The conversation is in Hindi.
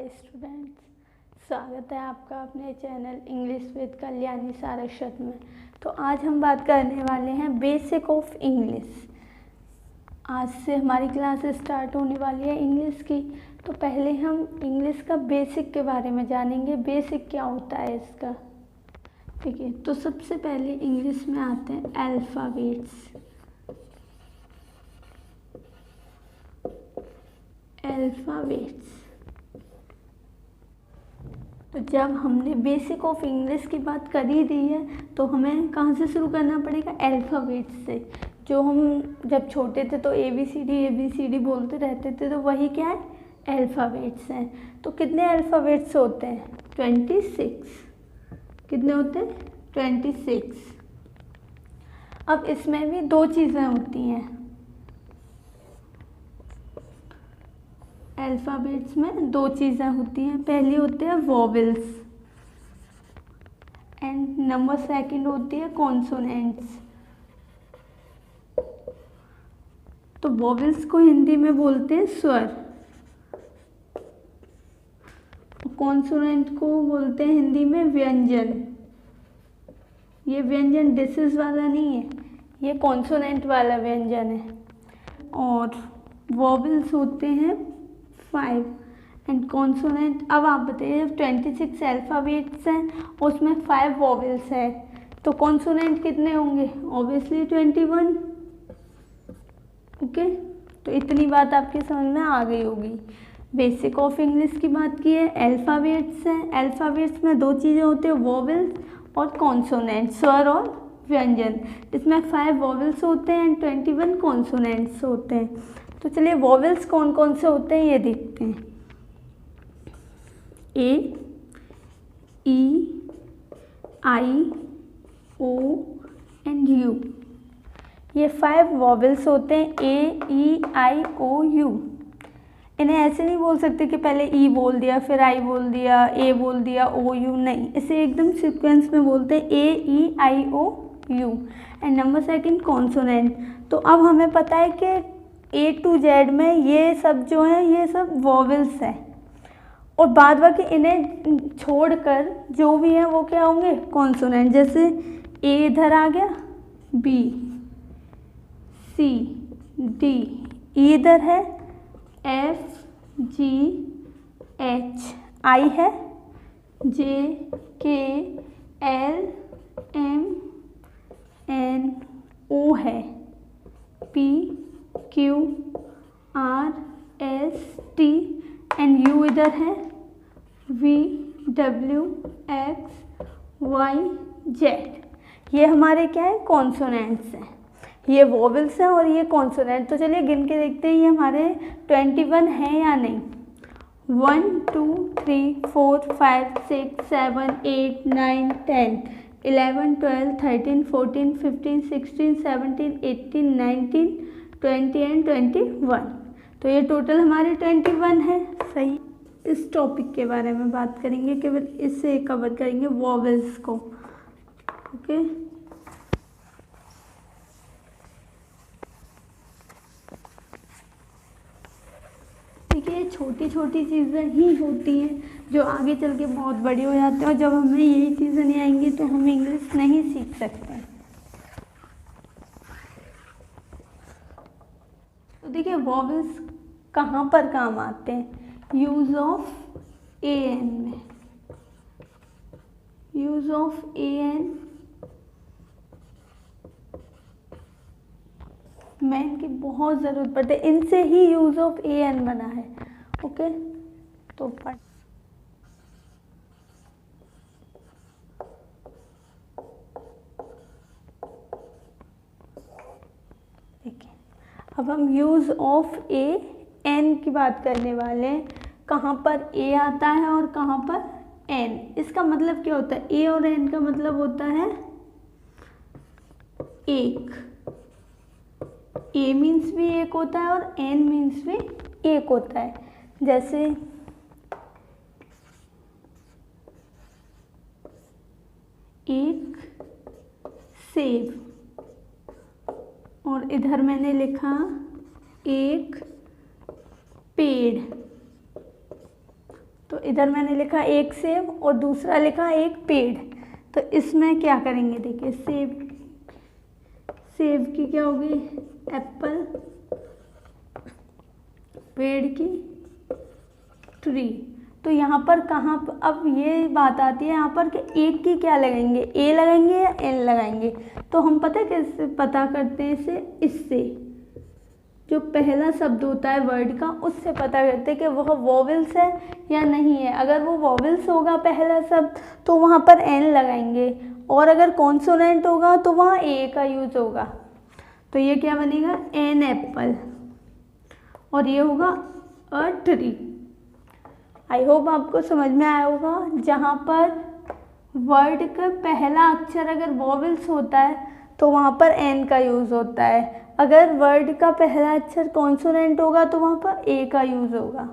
हाय स्टूडेंट्स, स्वागत है आपका अपने channel English with Kalyani Saraswat में। तो आज हम बात करने वाले हैं बेसिक ऑफ इंग्लिश। आज से हमारी क्लास स्टार्ट होने वाली है इंग्लिश की। तो पहले हम इंग्लिश का बेसिक के बारे में जानेंगे, बेसिक क्या होता है इसका। ठीक है, तो सबसे पहले इंग्लिश में आते हैं अल्फ़ाबेट्स। अल्फ़ाबेट्स, तो जब हमने बेसिक ऑफ इंग्लिश की बात कर ही दी है तो हमें कहाँ से शुरू करना पड़ेगा? अल्फ़ाबेट्स से। जो हम जब छोटे थे तो ABCD बोलते रहते थे, तो वही क्या है? अल्फ़ाबेट्स हैं। तो कितने अल्फ़ाबेट्स होते हैं? 26। कितने होते हैं? 26। अब इसमें भी दो चीज़ें होती हैं। अल्फ़ाबेट्स में दो चीज़ें होती हैं। पहली होती है वोवेल्स एंड नंबर सेकंड होती है कॉन्सोनेंट्स। तो वोवेल्स को हिंदी में बोलते हैं स्वर, कॉन्सोनेंट को बोलते हैं हिंदी में व्यंजन। ये व्यंजन डिसेस वाला नहीं है, ये कॉन्सोनेंट वाला व्यंजन है। और वोवेल्स होते हैं 5 एंड कॉन्सोनेंट। अब आप बताइए, जब 26 अल्फ़ाबेट्स हैं उसमें 5 वोवेल्स है तो कॉन्सोनेंट कितने होंगे? ऑब्वियसली 21। ओके, तो इतनी बात आपके समझ में आ गई होगी। बेसिक ऑफ इंग्लिश की बात की है, अल्फ़ाबेट्स हैं। अल्फ़ाबेट्स में दो चीज़ें होती हैं, वोवेल्स और कॉन्सोनेंट, स्वर और व्यंजन। इसमें 5 वोवेल्स होते हैं एंड 21 कॉन्सोनेंट्स होते हैं। तो चलिए वोवेल्स कौन कौन से होते हैं ये देखते हैं। A, E, I, O and U। ये 5 वोवेल्स होते हैं, A, E, I, O, U। इन्हें ऐसे नहीं बोल सकते कि पहले E बोल दिया फिर I बोल दिया, A बोल दिया, O, U, नहीं। इसे एकदम सीक्वेंस में बोलते हैं A, E, I, O, U and number second consonant. तो अब हमें पता है कि A to Z में ये सब जो है ये सब वोवेल्स हैं और बाद बाकी इन्हें छोड़कर जो भी है वो क्या होंगे? कॉन्सोनेंट। जैसे A इधर आ गया, B, C, D, E इधर है, F, G, H, I है, J, K, L, M, N, O है, P, Q, R, S, T and U इधर है, V, W, X, Y, Z। ये हमारे क्या है? कॉन्सोनेंट्स हैं। ये वोवेल्स हैं और ये कॉन्सोनेंट। तो चलिए गिन के देखते हैं ये हमारे 21 हैं या नहीं। 1, 2, 3, 4, 5, 6, 7, 8, 9, 10, 11, 12, 13, 14, 15, 16, 17, 18, 19, 20 एंड 21। तो ये टोटल हमारे 21 है। सही। इस टॉपिक के बारे में बात करेंगे, केवल इससे कवर करेंगे वोवेल्स को। ओके, ठीक है। ये छोटी छोटी चीज़ें ही होती हैं जो आगे चल के बहुत बड़ी हो जाती हैं और जब हमें यही चीज़ें नहीं आएंगी तो हम इंग्लिश नहीं सीख सकते। तो देखिए वोवेल्स कहाँ पर काम आते हैं? यूज ऑफ AN में। यूज ऑफ AN में इनकी बहुत ज़रूरत पड़ती है, इनसे ही यूज ऑफ AN बना है। ओके, तो देखिए अब हम यूज ऑफ AN की बात करने वाले हैं। कहाँ पर A आता है और कहाँ पर N। इसका मतलब क्या होता है? A और N का मतलब होता है एक। A मीन्स भी एक होता है और N मीन्स भी एक होता है। जैसे एक सेब और इधर मैंने लिखा एक पेड़। तो इधर मैंने लिखा एक सेब और दूसरा लिखा एक पेड़। तो इसमें क्या करेंगे, देखिए सेब की क्या होगी, एप्पल, पेड़ की ट्री। तो यहाँ पर कहाँ, अब ये बात आती है यहाँ पर कि एक की क्या लगाएंगे, ए लगाएंगे या एन लगाएंगे। तो हम पता है कैसे पता करते हैं इसे, इससे जो पहला शब्द होता है वर्ड का उससे पता करते हैं कि वह वोवेल्स है या नहीं है। अगर वो वोवेल्स होगा पहला शब्द तो वहाँ पर एन लगाएंगे, और अगर कॉन्सोनेंट होगा तो वहाँ ए का यूज होगा। तो ये क्या बनेगा, एन एप्पल, और ये होगा अ ट्री। आई होप आपको समझ में आया होगा। जहाँ पर वर्ड का पहला अक्षर अगर वोवेल्स होता है तो वहाँ पर एन का यूज़ होता है, अगर वर्ड का पहला अक्षर कॉन्सोनेंट होगा तो वहाँ पर ए का यूज़ होगा।